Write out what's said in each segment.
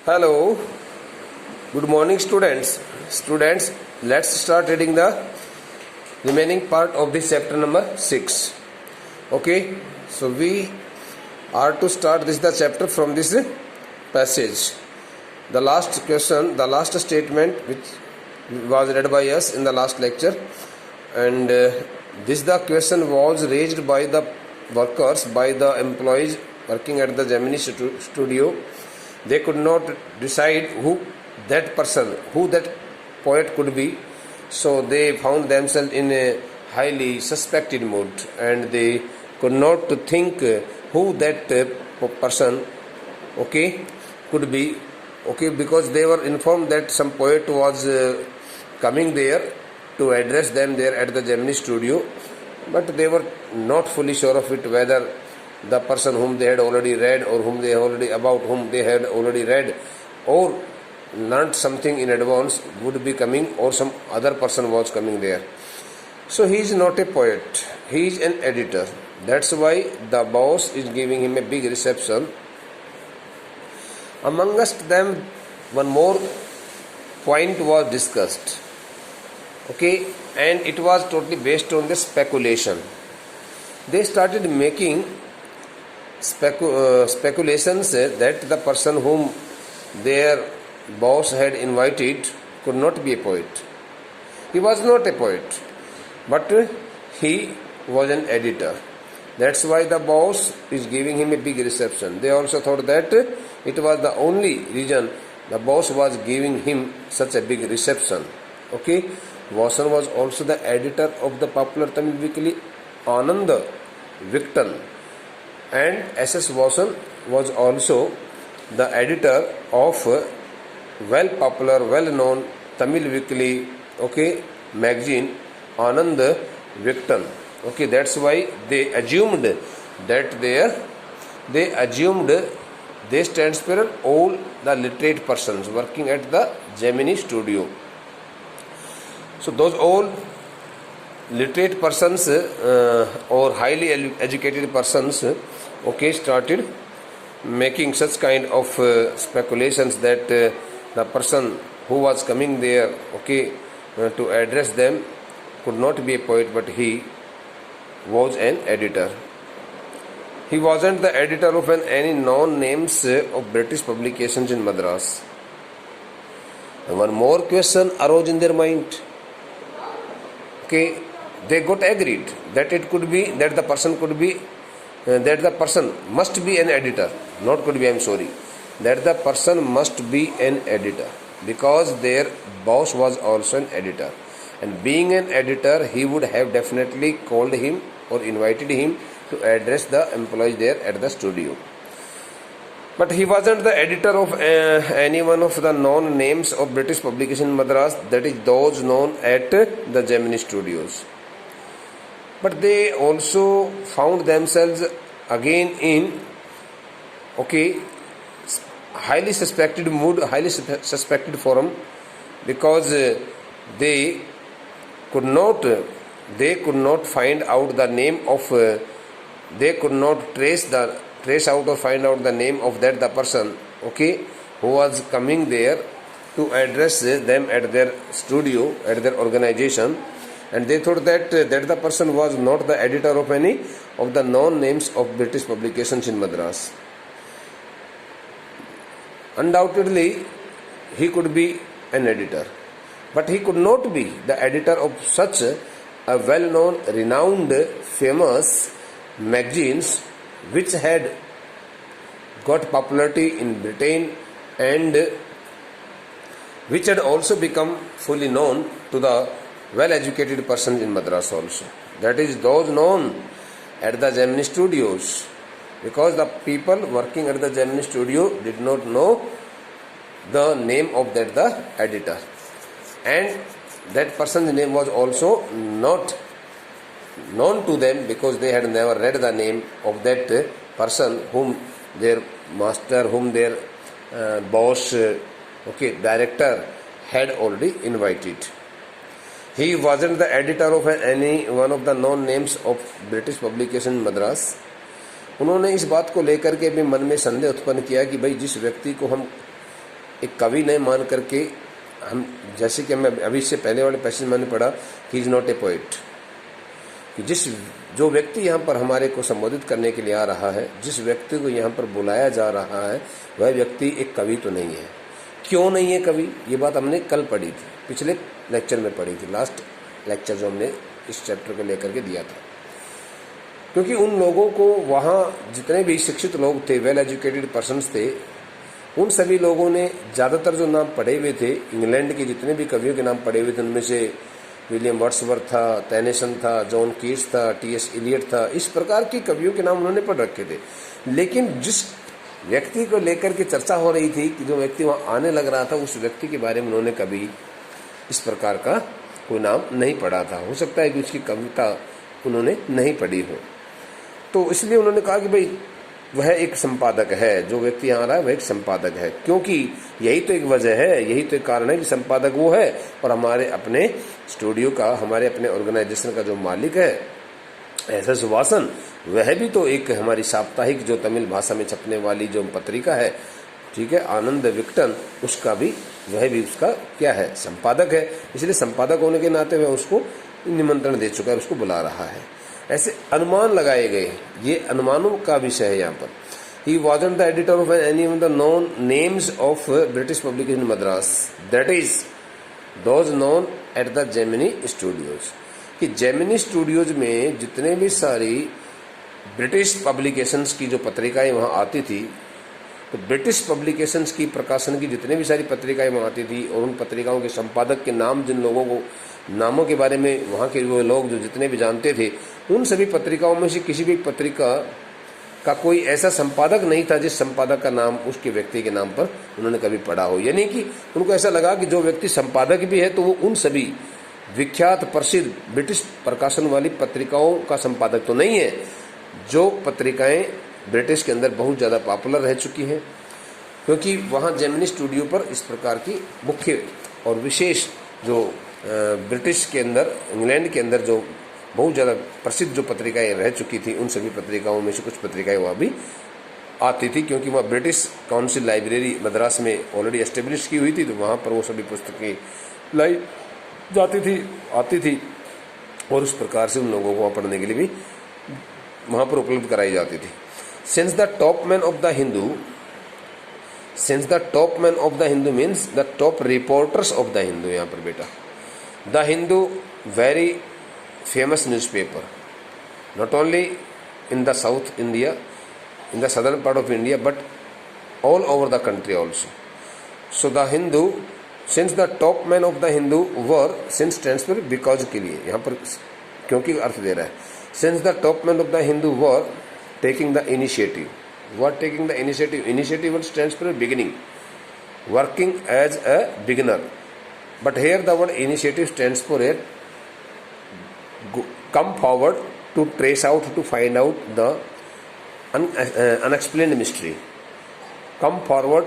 Hello, good morning students. Students, let's start reading the remaining part of this chapter number 6. Okay, so we are to start the chapter from this passage. The last question, the last statement which was read by us in the last lecture, and the question was raised by the workers, by the employees working at the Gemini studio. They could not decide who that poet could be, so they found themselves in a highly suspected mood, and they could not think who that person could be, because they were informed that some poet was coming there to address them there at the Gemini studio, but they were not fully sure of it, whether the person whom they had already read, or whom they had already read or learnt something in advance would be coming, or some other person was coming there. So he is not a poet, he is an editor. That's why the boss is giving him a big reception. Amongst them, one more point was discussed, and it was totally based on the speculation. They started making speculations that the person whom their boss had invited could not be a poet. He was not a poet, but he was an editor. That's why the boss is giving him a big reception. They also thought that it was the only reason the boss was giving him such a big reception. Vasan was also the editor of the popular Tamil weekly Ananda Viktan, and S.S. Vasan was also the editor of well-popular, well-known Tamil weekly magazine Anand Viktan. That's why they assumed that they stands for all the literate persons working at the Gemini studio. So those all literate persons or highly educated persons started making such kind of speculations that the person who was coming there to address them could not be a poet, but he was an editor. He wasn't the editor of any known names of British publications in Madras. And one more question arose in their mind. They got agreed that it could be that the person could be that the person must be an editor, not could be, that the person must be an editor, because their boss was also an editor, and being an editor, he would have definitely called him or invited him to address the employees there at the studio. But he wasn't the editor of any one of the known names of British publication in Madras, that is those known at the Gemini studios. But they also found themselves again in highly suspected mood, highly suspected forum, because they could not find out the name of they could not trace out or find out the name of the person who was coming there to address them at their studio, at their organization. And they thought that the person was not the editor of any of the known names of British publications in Madras. Undoubtedly, he could be an editor, but he could not be the editor of such a well-known, renowned, famous magazines which had got popularity in Britain, and which had also become fully known to the well-educated persons in Madras also. That is those known at the Gemini studios, because the people working at the Gemini studio did not know the name of the editor, and that person's name was also not known to them, because they had never read the name of that person whom their master, whom their boss, director had already invited. He wasn't the editor of any one of the known names of British publication in Madras. उन्होंने इस बात को लेकर के भी मन में संदेह उत्पन्न किया कि भाई जिस व्यक्ति को हम एक कवि नहीं मान करके हम, जैसे कि हमें अभी इससे पहले वाले पैसेज में मैंने पढ़ा कि इज नॉट ए पोइट, कि जो व्यक्ति यहाँ पर हमारे को संबोधित करने के लिए आ रहा है, जिस व्यक्ति को यहाँ पर बुलाया जा रहा है, वह व्यक्ति एक कवि तो नहीं है। क्यों नहीं है कवि? ये बात हमने कल पढ़ी थी, पिछले लेक्चर में पढ़ी थी, लास्ट लेक्चर जो हमने इस चैप्टर को लेकर के दिया था। क्योंकि उन लोगों को वहाँ जितने भी शिक्षित लोग थे, वेल एजुकेटेड पर्सन्स थे, उन सभी लोगों ने ज़्यादातर जो नाम पढ़े हुए थे, इंग्लैंड के जितने भी कवियों के नाम पढ़े हुए थे, उनमें से विलियम वर्ड्सवर्थ था, टेनिसन था, जॉन कीट्स था, टी.एस. इलियट था, इस प्रकार के कवियों के नाम उन्होंने पढ़ रखे थे। लेकिन जिस व्यक्ति को लेकर के चर्चा हो रही थी, कि जो व्यक्ति वहाँ आने लग रहा था, उस व्यक्ति के बारे में उन्होंने कभी इस प्रकार का कोई नाम नहीं पढ़ा था। हो सकता है कि उसकी कविता उन्होंने नहीं पढ़ी हो, तो इसलिए उन्होंने कहा कि भाई वह एक संपादक है, जो व्यक्ति यहाँ आ रहा है वह एक संपादक है। क्योंकि यही तो एक वजह है, यही तो एक कारण है कि संपादक वो है, और हमारे अपने स्टूडियो का, हमारे अपने ऑर्गेनाइजेशन का जो मालिक है एस.एस. वासन, वह भी तो एक हमारी साप्ताहिक जो तमिल भाषा में छपने वाली जो पत्रिका है, ठीक है, आनंद विकटन, उसका भी, वह भी उसका क्या है, संपादक है। इसलिए संपादक होने के नाते वह उसको निमंत्रण दे चुका है, उसको बुला रहा है। ऐसे अनुमान लगाए गए, ये अनुमानों का विषय है यहाँ पर। He wasn't the editor of any of the known names of British publication in Madras, that is those known at the Gemini Studios। कि जेमिनी स्टूडियोज में जितने भी सारी ब्रिटिश पब्लिकेशंस की जो पत्रिकाएं वहाँ आती थी, तो ब्रिटिश पब्लिकेशंस की प्रकाशन की जितने भी सारी पत्रिकाएं वहाँ आती थी, और उन पत्रिकाओं के संपादक के नाम, जिन लोगों को नामों के बारे में वहाँ के वो लोग जो जितने भी जानते थे, उन सभी पत्रिकाओं में से किसी भी पत्रिका का कोई ऐसा संपादक नहीं था जिस संपादक का नाम उसके व्यक्ति के नाम पर उन्होंने कभी पढ़ा हो। यानी कि उनको ऐसा लगा कि जो व्यक्ति संपादक भी है, तो वो उन सभी विख्यात प्रसिद्ध ब्रिटिश प्रकाशन वाली पत्रिकाओं का संपादक तो नहीं है, जो पत्रिकाएं ब्रिटिश के अंदर बहुत ज़्यादा पॉपुलर रह चुकी हैं। क्योंकि वहाँ जेमिनी स्टूडियो पर इस प्रकार की मुख्य और विशेष जो ब्रिटिश के अंदर, इंग्लैंड के अंदर जो बहुत ज़्यादा प्रसिद्ध जो पत्रिकाएं रह चुकी थी, उन सभी पत्रिकाओं में से कुछ पत्रिकाएं वहाँ भी आती थी। क्योंकि वहाँ ब्रिटिश काउंसिल लाइब्रेरी मद्रास में ऑलरेडी एस्टेब्लिश की हुई थी, तो वहाँ पर वो सभी पुस्तकें लाई जाती थी, आती थी, और उस प्रकार से उन लोगों को वहाँ पढ़ने के लिए भी वहाँ पर उपलब्ध कराई जाती थी। Since the top man of the Hindu, since the top man of the Hindu means the top reporters of the Hindu. यहाँ पर बेटा, the Hindu very famous newspaper, not only in the South India, in the southern part of India, but all over the country also. So the Hindu, since the top men of the Hindu were, since stands for because के लिए यहाँ पर क्योंकि अर्थ दे रहा है, since the top men of the Hindu were taking the initiative, were taking the initiative, initiative word stands for beginning, working as a beginner, but here the word initiative stands for a come forward to trace out, to find out the unexplained mystery. Come forward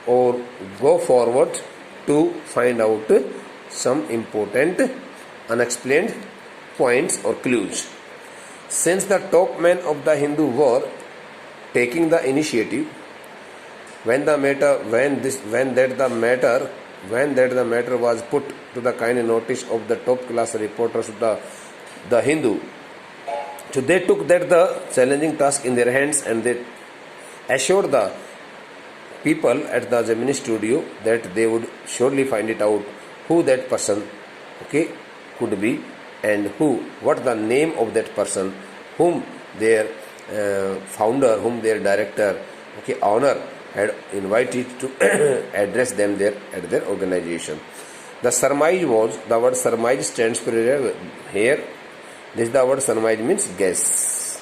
or go forward to find out some important unexplained points or clues. Since the top men of the Hindu were taking the initiative, when that the matter was put to the kind notice of the top class reporters of the Hindu, so they took that the challenging task in their hands, and they assured the people at the Gemini studio that they would surely find it out who that person, okay, could be, and what the name of that person whom their founder, whom their director, okay, owner had invited to address them there at their organization. The surmise was, the word surmise stands for here. This the word surmise means guess.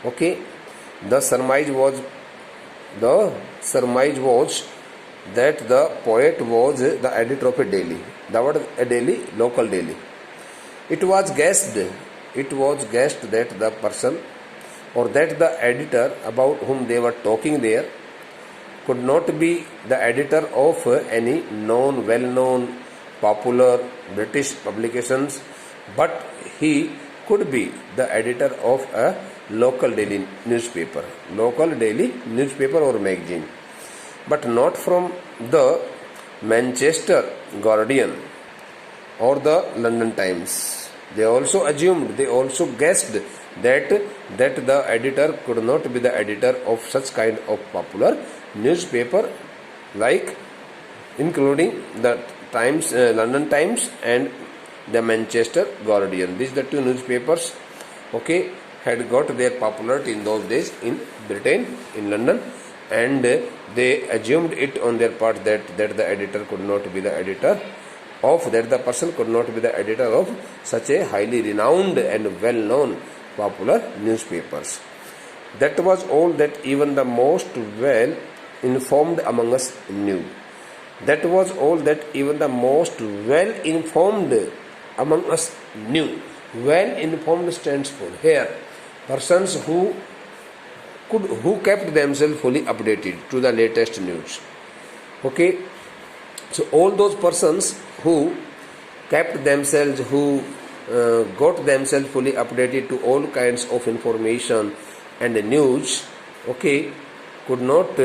Okay, the surmise was that the poet was the editor of a daily. The word a daily, local daily. It was guessed that the person or that the editor about whom they were talking there could not be the editor of any known, well-known, popular British publications, but he could be the editor of a local daily newspaper or magazine. but not from the Manchester Guardian or the London Times. They also assumed, they also guessed that the editor could not be the editor of such kind of popular newspaper, like including the Times, London Times and the Manchester Guardian. These are the two newspapers, okay, had got their popularity in those days in Britain, in London, and they assumed it on their part that the editor could not be the editor of, that the person could not be the editor of such a highly renowned and well-known popular newspapers. That was all that even the most well-informed among us knew. That was all that even the most well-informed among us knew. Well-informed stands for here persons who kept themselves fully updated to the latest news. Okay, so all those persons who kept themselves, who got themselves fully updated to all kinds of information and news, okay, could not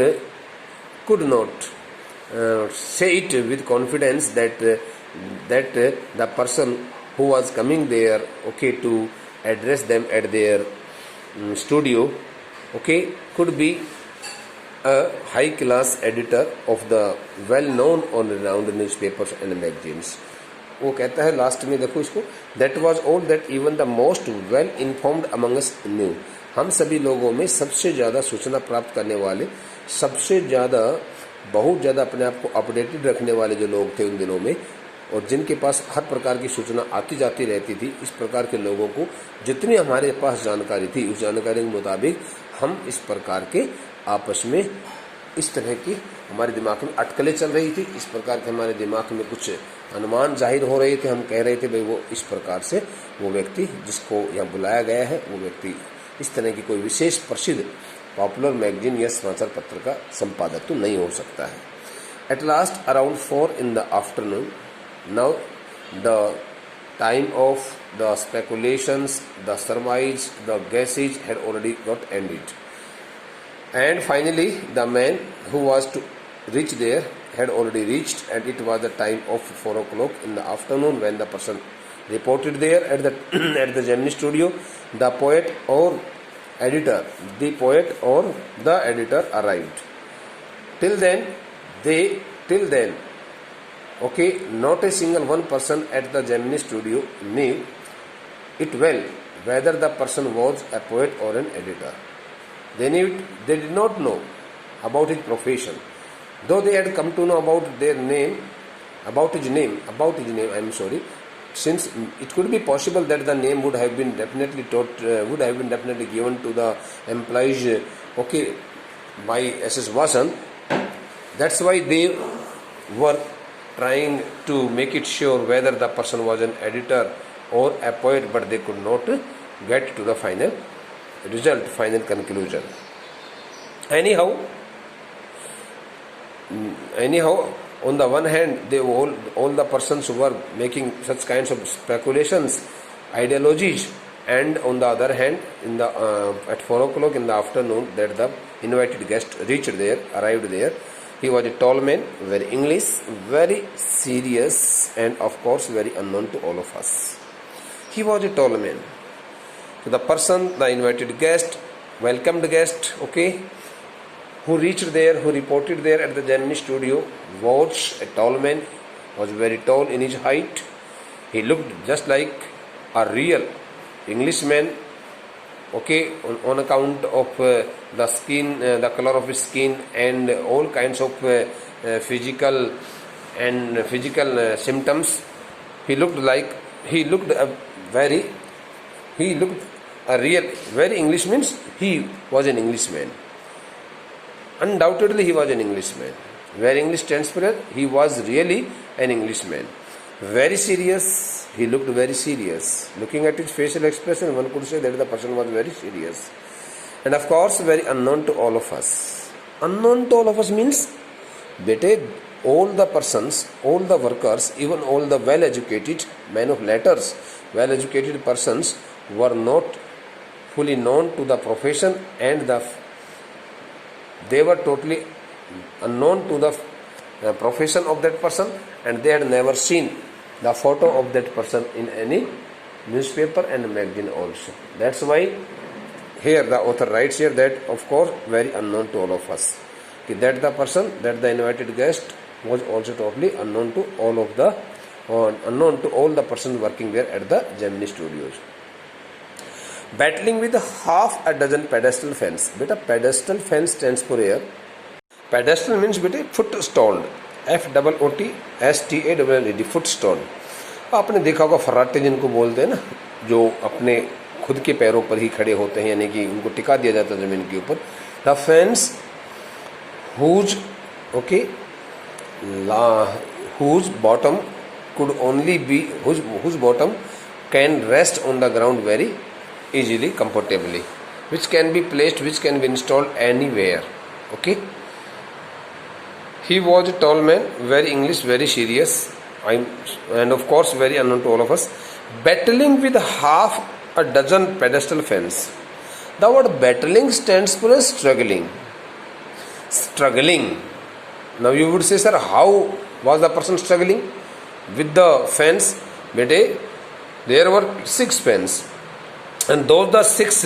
say it with confidence that the person who was coming there, okay, to address them at their studio, okay, could be a high class editor of the well known or renowned newspapers and magazines. वो कहता है last में, देखो इसको, that was all that even the most well informed among us new. हम सभी लोगों में सबसे ज़्यादा सूचना प्राप्त करने वाले, सबसे ज़्यादा, बहुत ज़्यादा अपने आप को अपडेटेड रखने वाले जो लोग थे उन दिनों में, और जिनके पास हर प्रकार की सूचना आती जाती रहती थी, इस प्रकार के लोगों को जितनी हमारे पास जानकारी थी, उस जानकारी के मुताबिक हम इस प्रकार के आपस में इस तरह की हमारे दिमाग में अटकलें चल रही थी, इस प्रकार के हमारे दिमाग में कुछ अनुमान जाहिर हो रहे थे. हम कह रहे थे भाई वो इस प्रकार से वो व्यक्ति जिसको यहाँ बुलाया गया है, वो व्यक्ति इस तरह की कोई विशेष प्रसिद्ध पॉपुलर मैगजीन या समाचार पत्र का संपादक तो नहीं हो सकता है. At last around 4 in the afternoon, now the time of the speculations, the surmise, the guesses had already got ended. And finally, the man who was to reach there had already reached, and it was the time of 4 o'clock in the afternoon when the person reported there at the at the Gemini studio. The poet or editor, the editor arrived. Till then, okay, not a single one person at the Gemini studio knew it well whether the person was a poet or an editor. They did not know about his profession, though they had come to know about his name, since it could be possible that the name would have been definitely given to the employees, okay, by SS Vasan. That's why they were trying to make it sure whether the person was an editor or a poet, but they could not get to the final result, final conclusion. Anyhow, on the one hand, they all the persons who were making such kinds of speculations, ideologies, and on the other hand, at 4 o'clock in the afternoon, that the invited guest arrived there. He was a tall man, very English, very serious, and of course very unknown to all of us. He was a tall man. So the person, the invited guest, welcomed guest, okay, who reached there, who reported there at the Gemini studio, was a tall man, was very tall in his height. He looked just like a real Englishman, okay, on account of the skin, the color of his skin, and all kinds of physical symptoms. He looked a real, very English means he was an Englishman. Undoubtedly, he was an Englishman. Where English stands for, he was really an Englishman. Very serious. He looked very serious. Looking at his facial expression, one could say that the person was very serious. And of course, very unknown to all of us. Unknown to all of us means, bete, all the persons, all the workers, even all the well-educated men of letters, well-educated persons were not fully known to the profession, and they were totally unknown to the profession of that person, and they had never seen the photo of that person in any newspaper and magazine also. That's why here the author writes here that of course very unknown to all of us, that the person, that the invited guest was also totally unknown to all of the unknown to all the persons working there at the Gemini Studios. Battling with half a dozen pedestal fans. Beta pedestal fan stands for here. Pedestal means beta foot stalled. FOOTSTALLED, foot stalled. आपने देखा होगा फर्राटे जिनको बोलते हैं ना, जो अपने खुद के पैरों पर ही खड़े होते हैं, यानी कि उनको टिका दिया जाता है जमीन के ऊपर. The fans whose bottom could only be whose bottom can rest on the ground very easily, comfortably, which can be placed, which can be installed anywhere. Okay. He was a tall man, very English, very serious, and of course very unknown to all of us. Battling with half a dozen pedestal fans. The word battling stands for struggling. Struggling. Now you would say, sir, how was the person struggling with the fans? Bete, there were 6 fans, and those the 6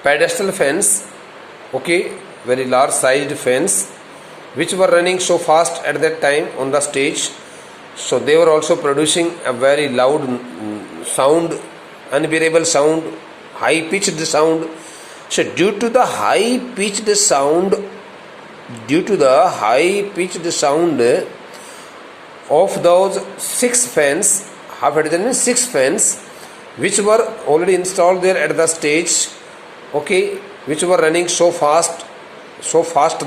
pedestal fans, okay, very large sized fans, which were running so fast at that time on the stage. So they were also producing a very loud sound, unbearable sound, high pitched sound. So due to the high pitched sound of those 6 fans, half a dozen means 6 fans, which were already installed there at the stage, okay, which were running so fast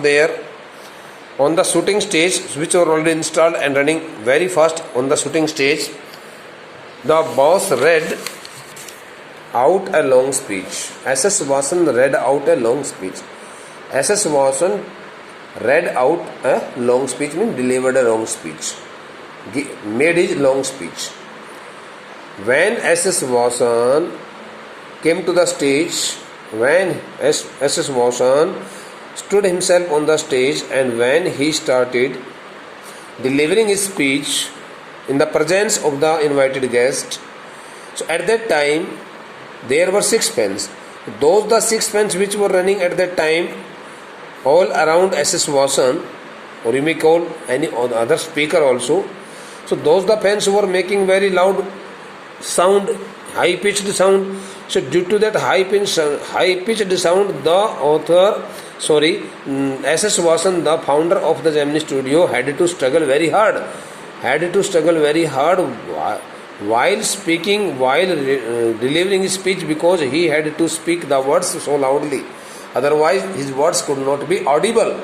there on the shooting stage, which were already installed and running very fast on the shooting stage. The boss read out a long speech. S.S. Vasan read out a long speech. S.S. Vasan read out a long speech means delivered a long speech, made his long speech. When S.S. Vasan came to the stage, when S.S. Vasan stood himself on the stage, and when he started delivering his speech in the presence of the invited guest, so at that time there were 6 fans. Those the 6 fans which were running at that time all around S.S. Vasan, or you may call any other speaker also. So those the fans who were making very loud sound, high pitched sound. So due to that high pitched sound, S.S. Vasan, the founder of the Gemini Studio, had to struggle very hard while speaking, while delivering his speech, because he had to speak the words so loudly, otherwise his words could not be audible.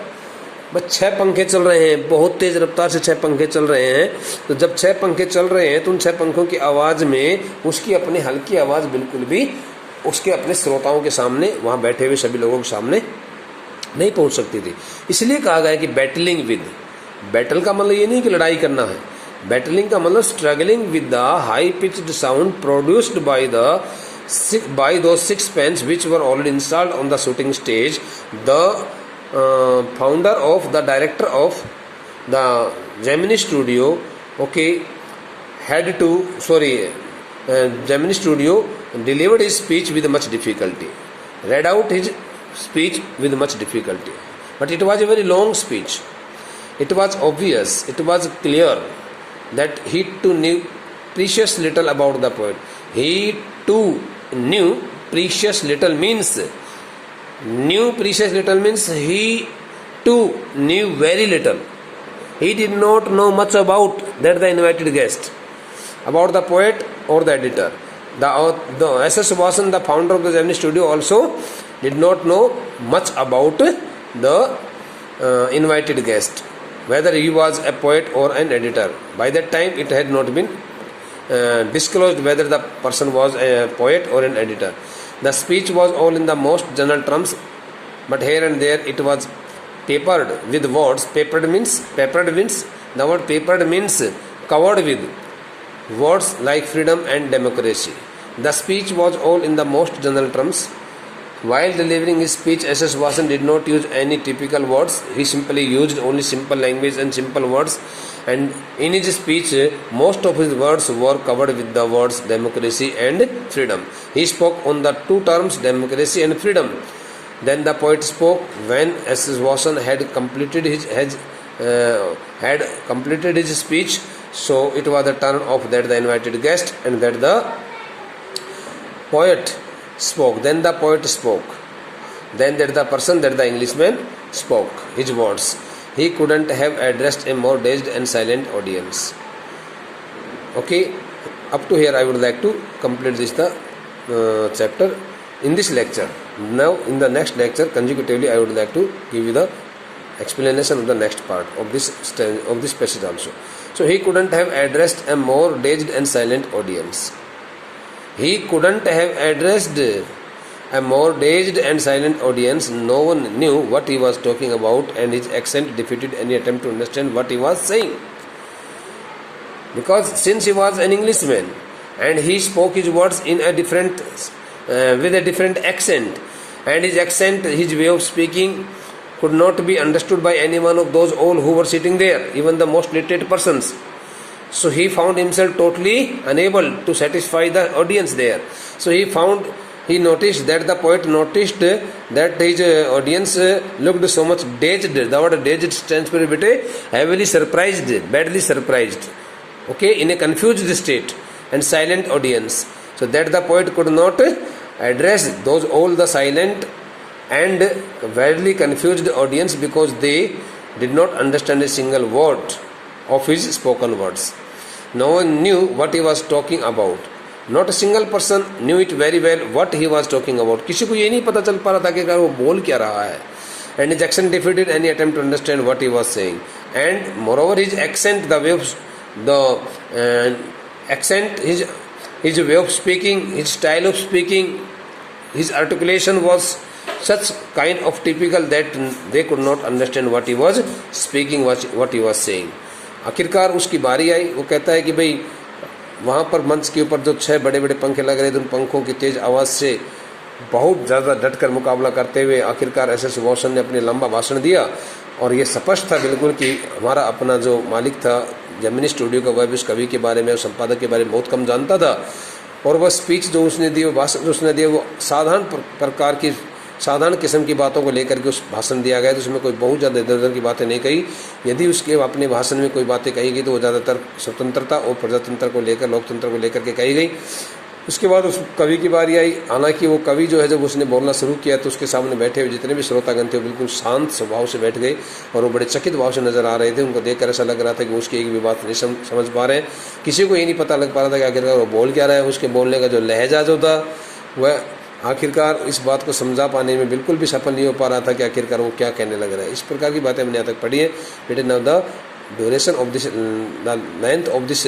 बस 6 पंखे चल रहे हैं, बहुत तेज रफ्तार से 6 पंखे चल रहे हैं. तो जब 6 पंखे चल रहे हैं तो उन 6 पंखों की आवाज़ में उसकी अपनी हल्की आवाज़ बिल्कुल भी उसके अपने श्रोताओं के सामने, वहाँ बैठे हुए सभी लोगों के सामने नहीं पहुँच सकती थी. इसलिए कहा गया कि बैटलिंग विद, बैटल का मतलब ये नहीं कि लड़ाई करना है, बैटलिंग का मतलब struggling with the high pitched sound produced by those 6 fans which were already installed on the shooting stage. The founder of the director of the Gemini Studio, okay, Gemini Studio delivered his speech with much difficulty, read out his speech with much difficulty, but it was a very long speech. It was obvious, it was clear that he too knew precious little about the poet. He too knew precious little means he too knew very little. He did not know much about that the invited guest, about the poet or the editor. The S.S. Vasan, the founder of the Gemini Studio, also did not know much about the invited guest, whether he was a poet or an editor. By that time it had not been disclosed whether the person was a poet or an editor. The speech was all in the most general terms, but here and there it was papered with words. Papered means the word papered means covered with words like freedom and democracy. The speech was all in the most general terms, While delivering his speech, S.S. Vasan did not use any typical words. He simply used only simple language and simple words. And in his speech, most of his words were covered with the words democracy and freedom. He spoke on the two terms democracy and freedom. Then the poet spoke when S.S. Vasan had completed his speech. So it was the turn of that the invited guest, and that the poet spoke. Then the poet spoke. Then that the person, that the Englishman spoke his words. He couldn't have addressed a more dazed and silent audience. Okay, up to here I would like to complete this chapter in this lecture. Now in the next lecture consecutively I would like to give you the explanation of the next part of this passage also. So he couldn't have addressed a more dazed and silent audience. He couldn't have addressed a more dazed and silent audience. No one knew what he was talking about, and his accent defeated any attempt to understand what he was saying. Because since he was an Englishman and he spoke his words in a different, with a different accent, and his accent, his way of speaking could not be understood by any one of those all who were sitting there, even the most literate persons. So he found himself totally unable to satisfy the audience there. So he noticed that the poet noticed that his audience looked so much dazed. The word dazed stands for heavily surprised, badly surprised. Okay, in a confused state and silent audience. So that the poet could not address those all the silent and badly confused audience because they did not understand a single word of his spoken words. No one knew what he was talking about. Not a single person knew it very well what he was talking about. किसी को ये नहीं पता चल पा रहा था कि वो बोल क्या रहा है. And his accent defeated any attempt to understand what he was saying. And moreover, his accent, the way of the accent, his way of speaking, his style of speaking, his articulation was such kind of typical that they could not understand what he was speaking, what he was saying. आखिरकार उसकी बारी आई. वो कहता है कि भाई वहाँ पर मंच के ऊपर जो 6 बड़े बड़े पंखे लग रहे थे, उन पंखों की तेज़ आवाज़ से बहुत ज़्यादा डटकर मुकाबला करते हुए आखिरकार S.S. वासन ने अपने लंबा भाषण दिया. और ये स्पष्ट था बिल्कुल कि हमारा अपना जो मालिक था जेमिनी स्टूडियो का, वह भी उस कवि के बारे में और संपादक के बारे में बहुत कम जानता था. और वह स्पीच जो उसने दी, वो भाषण जो उसने दिया, वो साधारण किस्म की बातों को लेकर के उस भाषण दिया गया. तो उसमें कोई बहुत ज़्यादा इधर उधर की बातें नहीं कही. यदि उसके अपने भाषण में कोई बातें कही गई तो वो ज़्यादातर स्वतंत्रता और प्रजातंत्र को लेकर, लोकतंत्र को लेकर के कही गई. उसके बाद उस कवि की बारी आई. हालांकि वो कवि जो है जब उसने बोलना शुरू किया तो उसके सामने बैठे हुए जितने भी श्रोतागण थे वो बिल्कुल शांत स्वभाव से बैठ गए और वो बड़े चकित भाव से नजर आ रहे थे. उनको देखकर ऐसा लग रहा था कि उसकी एक भी बात नहीं समझ पा रहे हैं. किसी को ये नहीं पता लग पा रहा था कि आखिरकार वो बोल क्या रहा है. उसके बोलने का जो लहजा जो था वह आखिरकार इस बात को समझा पाने में बिल्कुल भी सफल नहीं हो पा रहा था कि आखिरकार वो क्या कहने लग रहा है. इस प्रकार की बातें हमने यहाँ तक पढ़ी है. It is now the duration of this, the length of this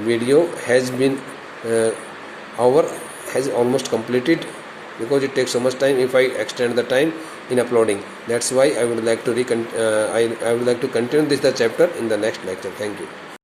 video has been has almost completed because it takes so much time if I extend the time in uploading. That's why I would like to continue this chapter in the next lecture. Thank you.